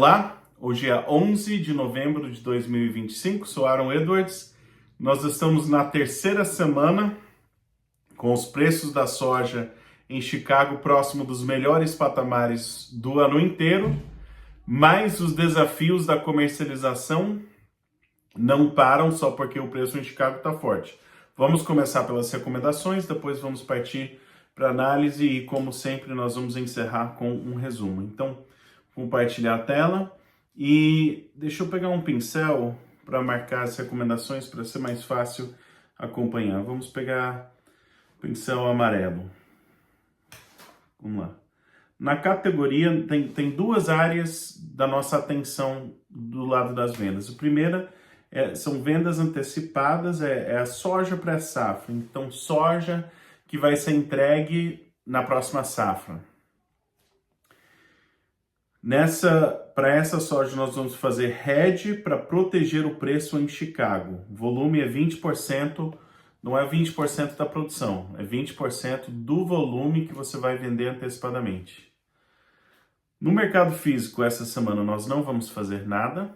Olá, hoje é 11 de novembro de 2025, sou Aaron Edwards. Nós estamos na terceira semana com os preços da soja em Chicago próximo dos melhores patamares do ano inteiro, mas os desafios da comercialização não param só porque o preço em Chicago está forte. Vamos começar pelas recomendações, depois vamos partir para análise e, como sempre, nós vamos encerrar com um resumo. Então, compartilhar a tela e deixa eu pegar um pincel para marcar as recomendações para ser mais fácil acompanhar. Vamos pegar o pincel amarelo. Vamos lá. Na categoria tem duas áreas da nossa atenção do lado das vendas. A primeira são vendas antecipadas, é a soja pré-safra. Então, soja que vai ser entregue na próxima safra. Para essa soja nós vamos fazer hedge para proteger o preço em Chicago. O volume é 20%, não é 20% da produção, é 20% do volume que você vai vender antecipadamente. No mercado físico, essa semana nós não vamos fazer nada,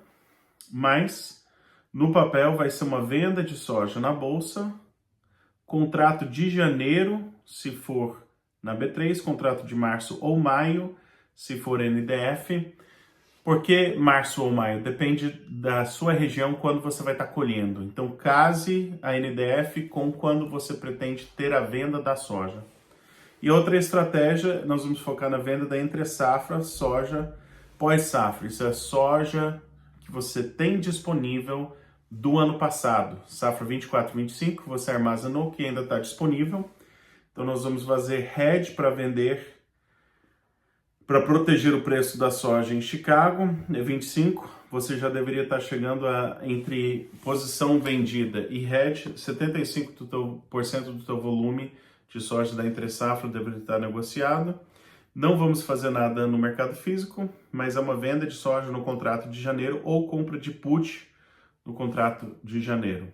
mas no papel vai ser uma venda de soja na bolsa, contrato de janeiro, se for na B3, contrato de março ou maio, se for NDF. Por que março ou maio? Depende da sua região quando você vai estar colhendo. Então, case a NDF com quando você pretende ter a venda da soja. E outra estratégia, nós vamos focar na venda da entre-safra, soja pós-safra. Isso é soja que você tem disponível do ano passado. Safra 24-25, você armazenou, que ainda está disponível. Então, nós vamos fazer hedge para vender, para proteger o preço da soja em Chicago, é 25, você já deveria estar chegando entre posição vendida e hedge, 75% do teu volume de soja da entre-safra deveria estar negociado. Não vamos fazer nada no mercado físico, mas é uma venda de soja no contrato de janeiro ou compra de put no contrato de janeiro.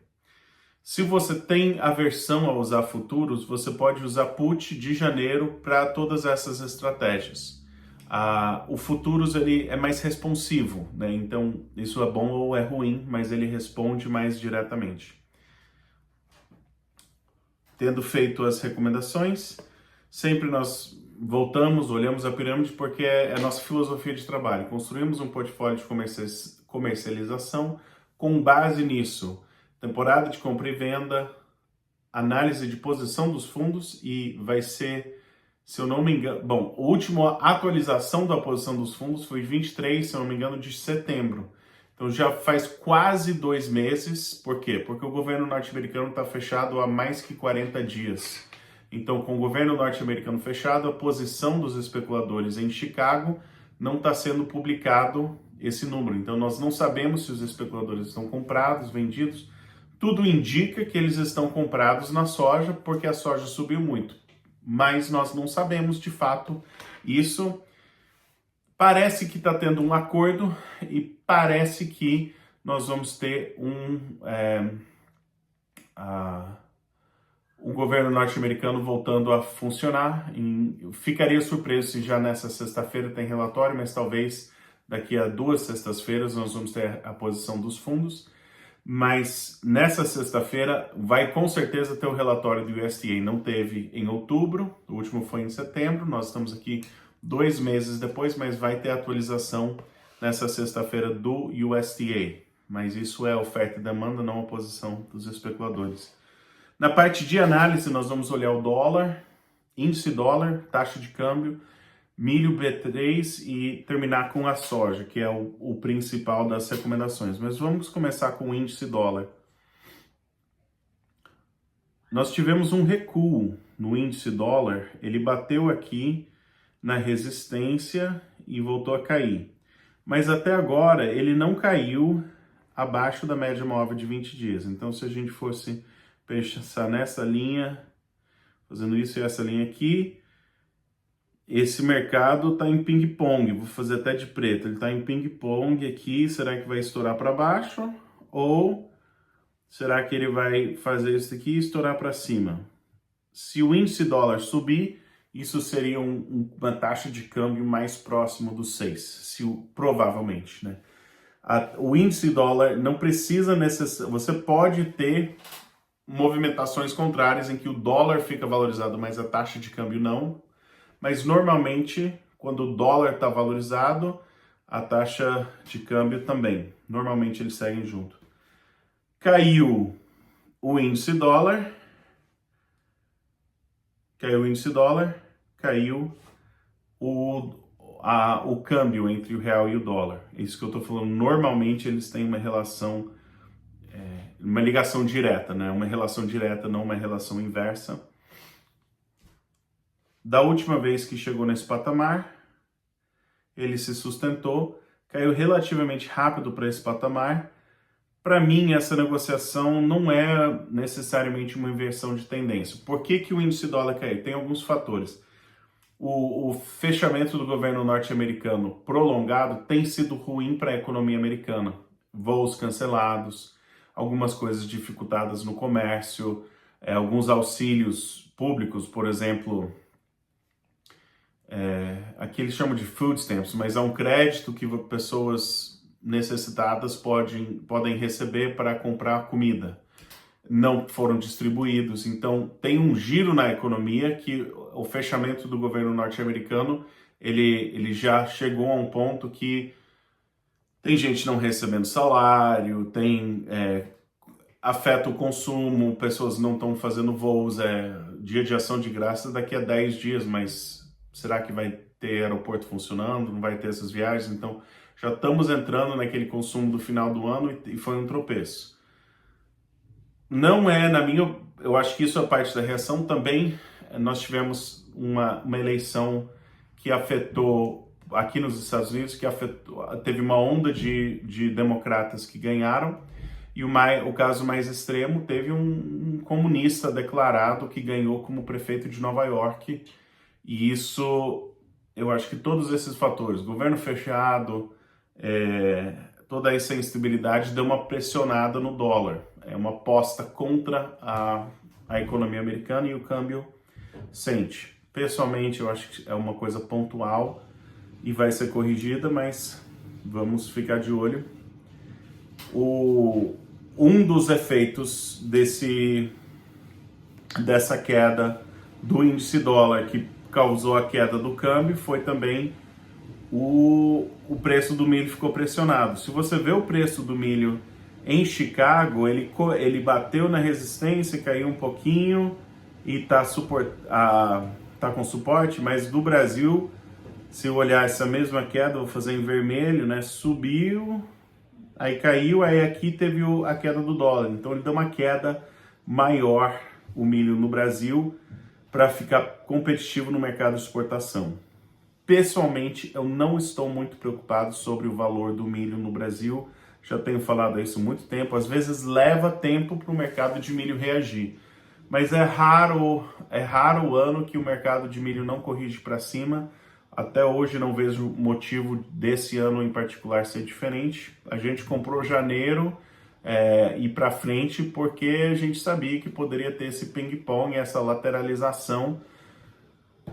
Se você tem aversão a usar futuros, você pode usar put de janeiro para todas essas estratégias. O futuros ele é mais responsivo, né? Então isso é bom ou é ruim, mas ele responde mais diretamente. Tendo feito as recomendações, sempre nós voltamos, olhamos a pirâmide porque é a nossa filosofia de trabalho. Construímos um portfólio de comercialização com base nisso. Temporada de compra e venda, análise de posição dos fundos e vai ser, se eu não me engano, a última atualização da posição dos fundos foi 23, se eu não me engano, de setembro. Então já faz quase 2 meses. Por quê? Porque o governo norte-americano está fechado há mais que 40 dias. Então, com o governo norte-americano fechado, a posição dos especuladores em Chicago não está sendo publicado esse número. Então, nós não sabemos se os especuladores estão comprados, vendidos. Tudo indica que eles estão comprados na soja, porque a soja subiu muito. Mas nós não sabemos de fato isso. Parece que está tendo um acordo e parece que nós vamos ter o governo norte-americano voltando a funcionar. Ficaria surpreso se já nessa sexta-feira tem relatório, mas talvez daqui a 2 sextas-feiras nós vamos ter a posição dos fundos. Mas nessa sexta-feira vai com certeza ter o relatório do USDA. Não teve em outubro, o último foi em setembro. Nós estamos aqui 2 meses depois, mas vai ter atualização nessa sexta-feira do USDA. Mas isso é oferta e demanda, não a posição dos especuladores. Na parte de análise, nós vamos olhar o dólar, índice dólar, taxa de câmbio, milho B3 e terminar com a soja, que é o principal das recomendações. Mas vamos começar com o índice dólar. Nós tivemos um recuo no índice dólar, ele bateu aqui na resistência e voltou a cair. Mas até agora ele não caiu abaixo da média móvel de 20 dias. Então, se a gente fosse pensar nessa linha, fazendo isso e essa linha aqui, esse mercado está em ping-pong, vou fazer até de preto, ele está em ping-pong aqui, será que vai estourar para baixo? Ou será que ele vai fazer isso aqui e estourar para cima? Se o índice dólar subir, isso seria uma taxa de câmbio mais próximo dos 6, provavelmente, né? O índice dólar não precisa você pode ter movimentações contrárias em que o dólar fica valorizado, mas a taxa de câmbio não. Mas normalmente, quando o dólar está valorizado, a taxa de câmbio também. Normalmente eles seguem junto. Caiu o índice dólar, caiu o câmbio entre o real e o dólar. É isso que eu estou falando. Normalmente eles têm uma relação, uma ligação direta, né? Uma relação direta, não uma relação inversa. Da última vez que chegou nesse patamar, ele se sustentou, caiu relativamente rápido para esse patamar. Para mim, essa negociação não é necessariamente uma inversão de tendência. Por que o índice dólar caiu? Tem alguns fatores. O fechamento do governo norte-americano prolongado tem sido ruim para a economia americana. Voos cancelados, algumas coisas dificultadas no comércio, alguns auxílios públicos, por exemplo, aqui eles chamam de food stamps, mas é um crédito que pessoas necessitadas podem receber para comprar comida. Não foram distribuídos, então tem um giro na economia que o fechamento do governo norte-americano ele já chegou a um ponto que tem gente não recebendo salário, afeta o consumo, pessoas não estão fazendo voos, dia de ação de graças daqui a 10 dias, mas será que vai ter aeroporto funcionando? Não vai ter essas viagens? Então já estamos entrando naquele consumo do final do ano e foi um tropeço. Não é, eu acho que isso é parte da reação. Também nós tivemos uma eleição que afetou, aqui nos Estados Unidos, teve uma onda de democratas que ganharam, e o caso mais extremo, teve um comunista declarado que ganhou como prefeito de Nova York, e isso, eu acho que todos esses fatores, governo fechado, toda essa instabilidade deu uma pressionada no dólar. É uma aposta contra a economia americana e o câmbio sente. Pessoalmente, eu acho que é uma coisa pontual e vai ser corrigida, mas vamos ficar de olho. Um dos efeitos dessa queda do índice dólar que causou a queda do câmbio foi também o preço do milho ficou pressionado. Se você vê o preço do milho em Chicago, ele bateu na resistência, caiu um pouquinho e tá com suporte, mas do Brasil, se eu olhar essa mesma queda, vou fazer em vermelho, né? Subiu, aí caiu, aí aqui teve a queda do dólar. Então ele deu uma queda maior, o milho no Brasil, para ficar competitivo no mercado de exportação. Pessoalmente, eu não estou muito preocupado sobre o valor do milho no Brasil. Já tenho falado isso há muito tempo. Às vezes leva tempo para o mercado de milho reagir. Mas é raro o ano que o mercado de milho não corrige para cima. Até hoje não vejo motivo desse ano em particular ser diferente. A gente comprou janeiro e para frente porque a gente sabia que poderia ter esse ping-pong, essa lateralização.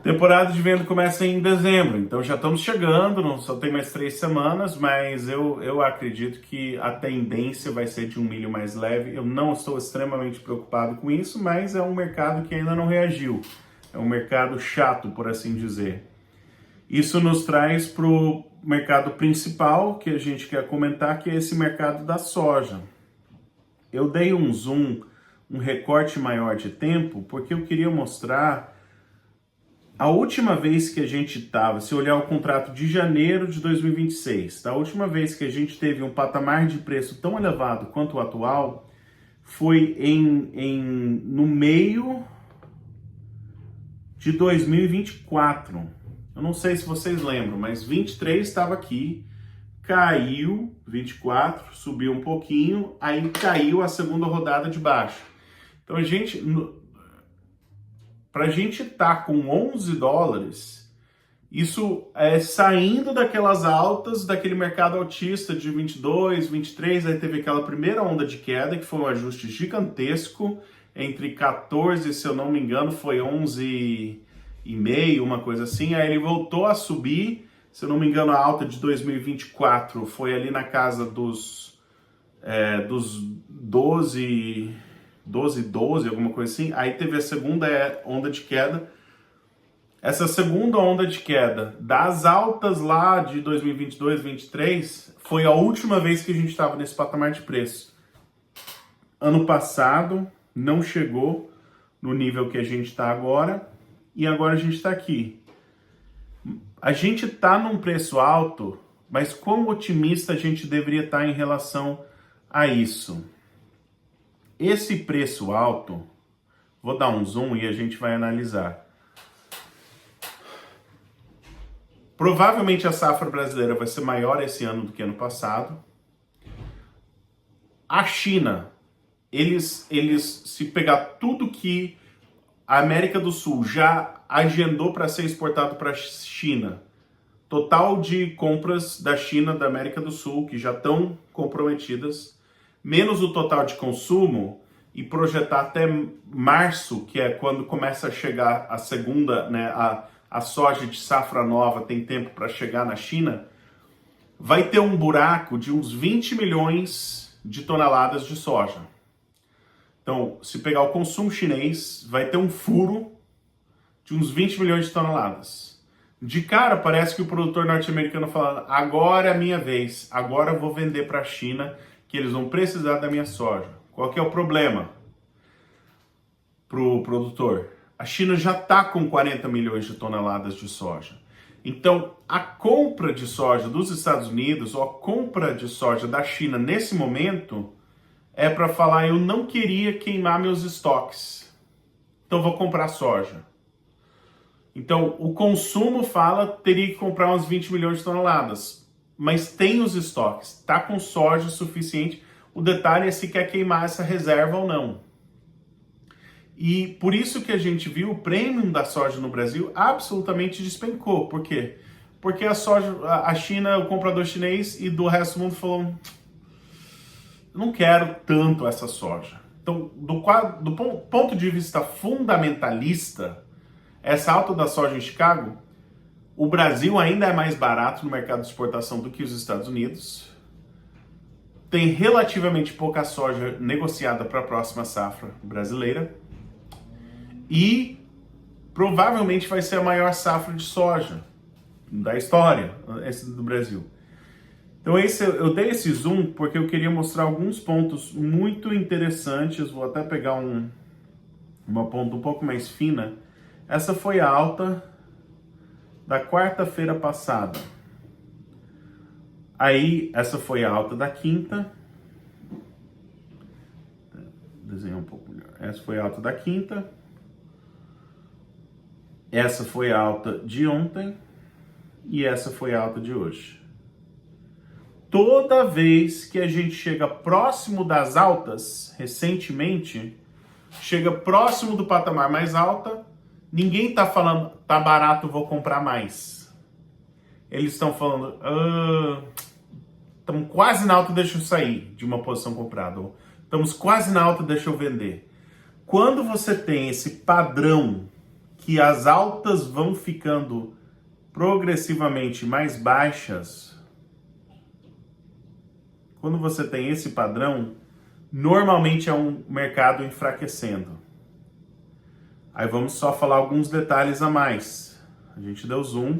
Temporada de venda começa em dezembro, então já estamos chegando, só tem mais 3 semanas, mas eu acredito que a tendência vai ser de um milho mais leve. Eu não estou extremamente preocupado com isso, mas é um mercado que ainda não reagiu. É um mercado chato, por assim dizer. Isso nos traz para o mercado principal que a gente quer comentar, que é esse mercado da soja. Eu dei um zoom, um recorte maior de tempo, porque eu queria mostrar a última vez que a gente estava, se olhar o contrato de janeiro de 2026, da última vez que a gente teve um patamar de preço tão elevado quanto o atual, foi no meio de 2024. Eu não sei se vocês lembram, mas 23 estava aqui, caiu, 24, subiu um pouquinho, aí caiu a segunda rodada de baixa. Então para a gente estar com 11 dólares, isso é saindo daquelas altas, daquele mercado altista de 22, 23, aí teve aquela primeira onda de queda, que foi um ajuste gigantesco, entre 14, se eu não me engano, foi 11 uma coisa assim. Aí ele voltou a subir, se eu não me engano, a alta de 2024 foi ali na casa dos 12, alguma coisa assim. Aí teve a segunda onda de queda. Essa segunda onda de queda das altas lá de 2022, 2023, foi a última vez que a gente estava nesse patamar de preço. Ano passado não chegou no nível que a gente está agora, e agora a gente está aqui. A gente está num preço alto, mas quão otimista a gente deveria estar em relação a isso? Esse preço alto, vou dar um zoom e a gente vai analisar. Provavelmente a safra brasileira vai ser maior esse ano do que ano passado. A China, eles se pegar tudo que a América do Sul já agendou para ser exportado para a China, total de compras da China, da América do Sul, que já estão comprometidas, menos o total de consumo, e projetar até março, que é quando começa a chegar a segunda, né, a soja de safra nova tem tempo para chegar na China, vai ter um buraco de uns 20 milhões de toneladas de soja. Então, se pegar o consumo chinês, vai ter um furo de uns 20 milhões de toneladas. De cara, parece que o produtor norte-americano falando, agora é a minha vez, agora eu vou vender para a China, que eles vão precisar da minha soja. Qual que é o problema para o produtor? A China já está com 40 milhões de toneladas de soja. Então, a compra de soja dos Estados Unidos, ou a compra de soja da China nesse momento, é para falar, eu não queria queimar meus estoques, então vou comprar soja. Então, o consumo fala teria que comprar uns 20 milhões de toneladas, mas tem os estoques, está com soja suficiente. O detalhe é se quer queimar essa reserva ou não. E por isso que a gente viu o prêmio da soja no Brasil absolutamente despencou. Por quê? Porque a China, o comprador chinês e do resto do mundo falou, não quero tanto essa soja. Então, do ponto de vista fundamentalista, essa alta da soja em Chicago, o Brasil ainda é mais barato no mercado de exportação do que os Estados Unidos. Tem relativamente pouca soja negociada para a próxima safra brasileira. E provavelmente vai ser a maior safra de soja da história, essa do Brasil. Então eu dei esse zoom porque eu queria mostrar alguns pontos muito interessantes. Vou até pegar uma ponta um pouco mais fina. Essa foi a alta da quarta-feira passada. Aí, essa foi a alta da quinta. Desenhar um pouco melhor. Essa foi a alta da quinta. Essa foi a alta de ontem. E essa foi a alta de hoje. Toda vez que a gente chega próximo das altas, recentemente, chega próximo do patamar mais alta, ninguém está falando, tá barato, vou comprar mais. Eles estão falando, estamos quase na alta, deixa eu sair de uma posição comprada. Ou, estamos quase na alta, deixa eu vender. Quando você tem esse padrão que as altas vão ficando progressivamente mais baixas, quando você tem esse padrão, normalmente é um mercado enfraquecendo. Aí vamos só falar alguns detalhes a mais. A gente deu zoom,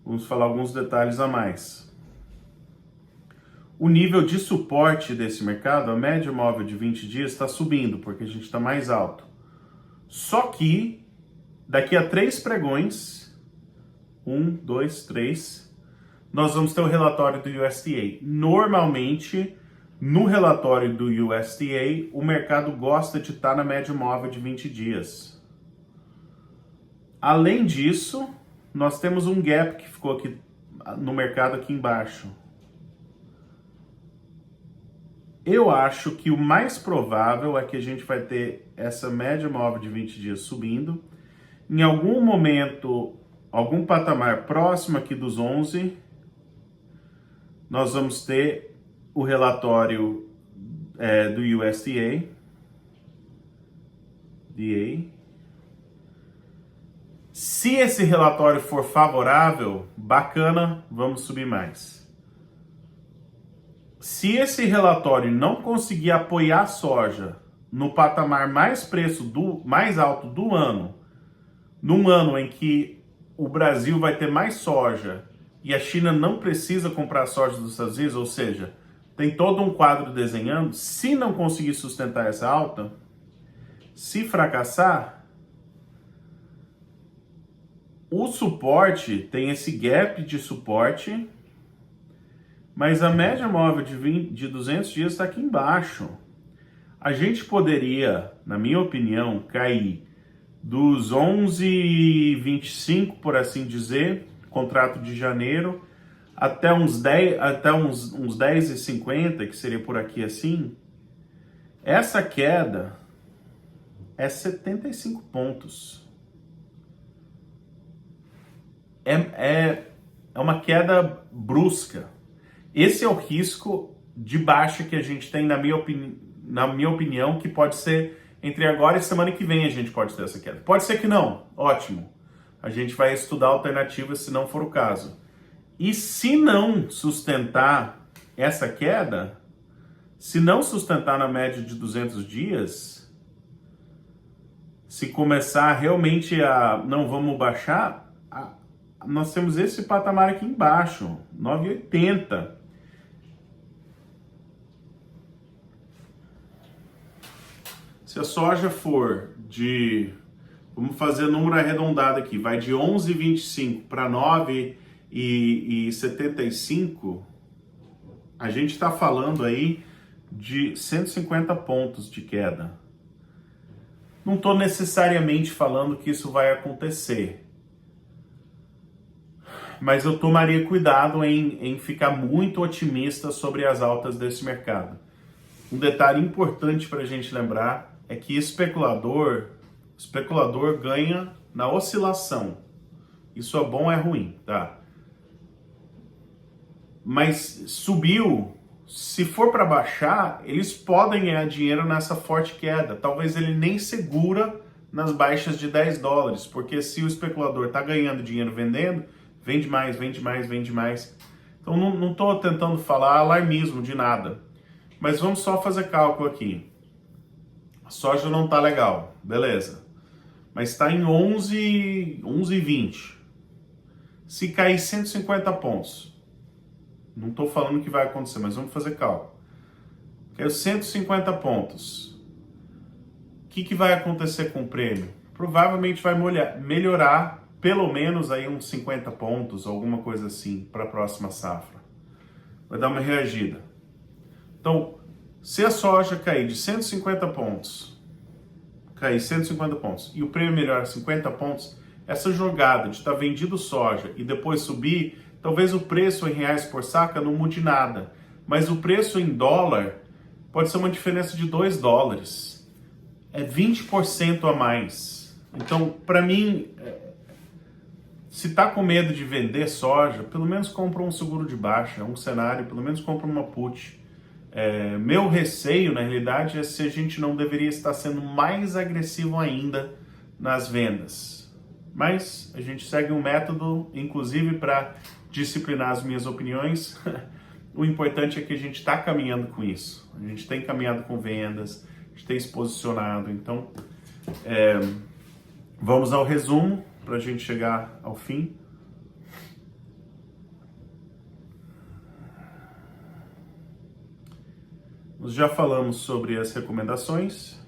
vamos falar alguns detalhes a mais. O nível de suporte desse mercado, a média móvel de 20 dias, está subindo, porque a gente está mais alto. Só que, daqui a 3 pregões, 1, 2, 3, nós vamos ter o relatório do USDA. Normalmente, no relatório do USDA, o mercado gosta de estar na média móvel de 20 dias. Além disso, nós temos um gap que ficou aqui no mercado aqui embaixo. Eu acho que o mais provável é que a gente vai ter essa média móvel de 20 dias subindo. Em algum momento, algum patamar próximo aqui dos 11, nós vamos ter o relatório do USDA. Se esse relatório for favorável, bacana, vamos subir mais. Se esse relatório não conseguir apoiar a soja no patamar mais alto do ano, num ano em que o Brasil vai ter mais soja e a China não precisa comprar soja dos Estados Unidos, ou seja, tem todo um quadro desenhando, se não conseguir sustentar essa alta, se fracassar, o suporte tem esse gap de suporte, mas a média móvel de 200 dias está aqui embaixo. A gente poderia, na minha opinião, cair dos 11,25, por assim dizer, contrato de janeiro, até uns 10,50, que seria por aqui assim. Essa queda é 75 pontos. É uma queda brusca. Esse é o risco de baixa que a gente tem, na minha opinião, que pode ser entre agora e semana que vem a gente pode ter essa queda. Pode ser que não, ótimo. A gente vai estudar alternativas se não for o caso. E se não sustentar essa queda, se não sustentar na média de 200 dias, se começar realmente a não vamos baixar, nós temos esse patamar aqui embaixo, 9,80. Se a soja for vamos fazer número arredondado aqui, vai de 11,25 para 9,75, a gente está falando aí de 150 pontos de queda. Não estou necessariamente falando que isso vai acontecer, mas eu tomaria cuidado em ficar muito otimista sobre as altas desse mercado. Um detalhe importante para a gente lembrar é que especulador ganha na oscilação. Isso é bom ou é ruim, tá? Mas subiu, se for para baixar, eles podem ganhar dinheiro nessa forte queda. Talvez ele nem segura nas baixas de 10 dólares, porque se o especulador está ganhando dinheiro vendendo, vende mais, vende mais, vende mais. Então não estou tentando falar alarmismo de nada, mas vamos só fazer cálculo aqui. A soja não está legal, beleza, mas está em 11,20. Se cair 150 pontos, não estou falando que vai acontecer, mas vamos fazer cálculo. Caiu 150 pontos. O que vai acontecer com o prêmio? Provavelmente vai melhorar pelo menos aí uns 50 pontos, alguma coisa assim, para a próxima safra. Vai dar uma reagida. Então, se a soja cair de 150 pontos, e o prêmio melhora 50 pontos, essa jogada de estar vendido soja e depois subir, talvez o preço em reais por saca não mude nada, mas o preço em dólar pode ser uma diferença de 2 dólares. É 20% a mais. Então, para mim, se tá com medo de vender soja, pelo menos compra um seguro de baixa, um cenário, pelo menos compra uma put. Meu receio, na realidade, é se a gente não deveria estar sendo mais agressivo ainda nas vendas. Mas a gente segue um método, inclusive para disciplinar as minhas opiniões. O importante é que a gente está caminhando com isso. A gente tem caminhado com vendas, a gente tem se posicionado. Então, vamos ao resumo para a gente chegar ao fim. Nós já falamos sobre as recomendações,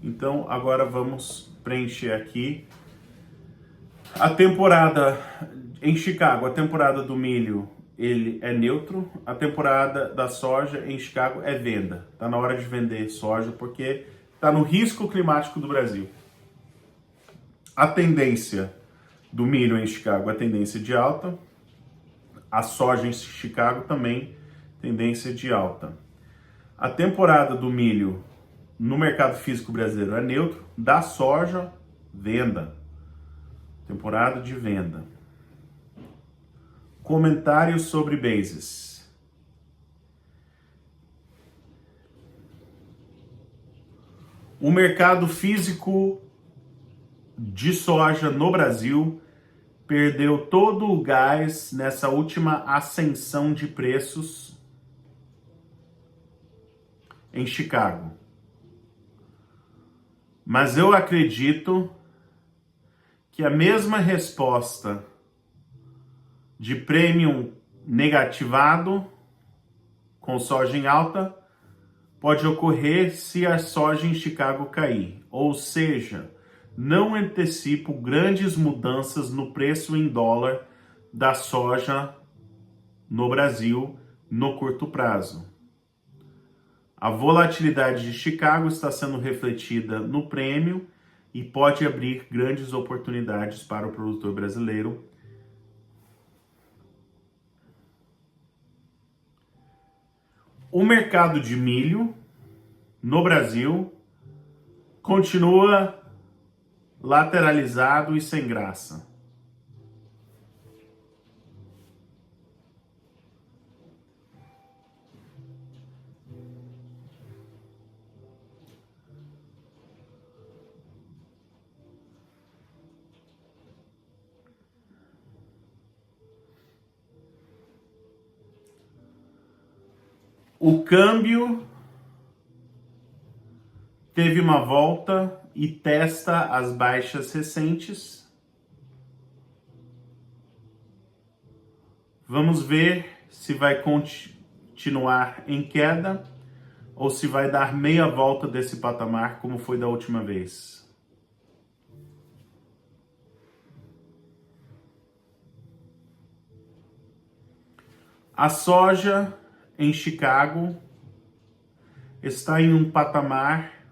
então agora vamos preencher aqui a temporada em Chicago. A temporada do milho ele é neutro, a temporada da soja em Chicago é venda. Está na hora de vender soja porque está no risco climático do Brasil. A tendência do milho em Chicago é tendência de alta, a soja em Chicago também tendência de alta. A temporada do milho no mercado físico brasileiro é neutro, da soja, venda. Temporada de venda. Comentários sobre bases. O mercado físico de soja no Brasil perdeu todo o gás nessa última ascensão de preços em Chicago. Mas eu acredito que a mesma resposta de premium negativado com soja em alta pode ocorrer se a soja em Chicago cair. Ou seja, não antecipo grandes mudanças no preço em dólar da soja no Brasil no curto prazo. A volatilidade de Chicago está sendo refletida no prêmio e pode abrir grandes oportunidades para o produtor brasileiro. O mercado de milho no Brasil continua lateralizado e sem graça. O câmbio teve uma volta e testa as baixas recentes. Vamos ver se vai continuar em queda ou se vai dar meia volta desse patamar como foi da última vez. A soja em Chicago está em um patamar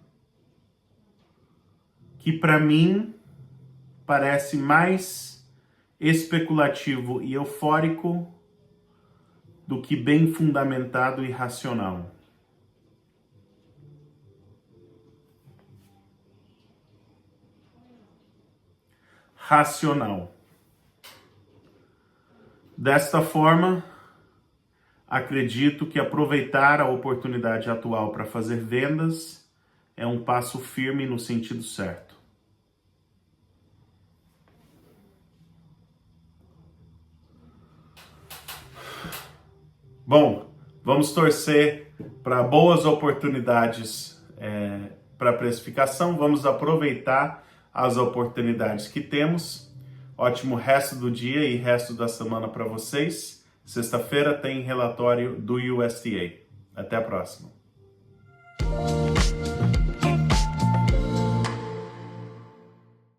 que para mim parece mais especulativo e eufórico do que bem fundamentado e racional. Racional. Desta forma, acredito que aproveitar a oportunidade atual para fazer vendas é um passo firme no sentido certo. Bom, vamos torcer para boas oportunidades para precificação. Vamos aproveitar as oportunidades que temos. Ótimo resto do dia e resto da semana para vocês. Sexta-feira tem relatório do USDA. Até a próxima.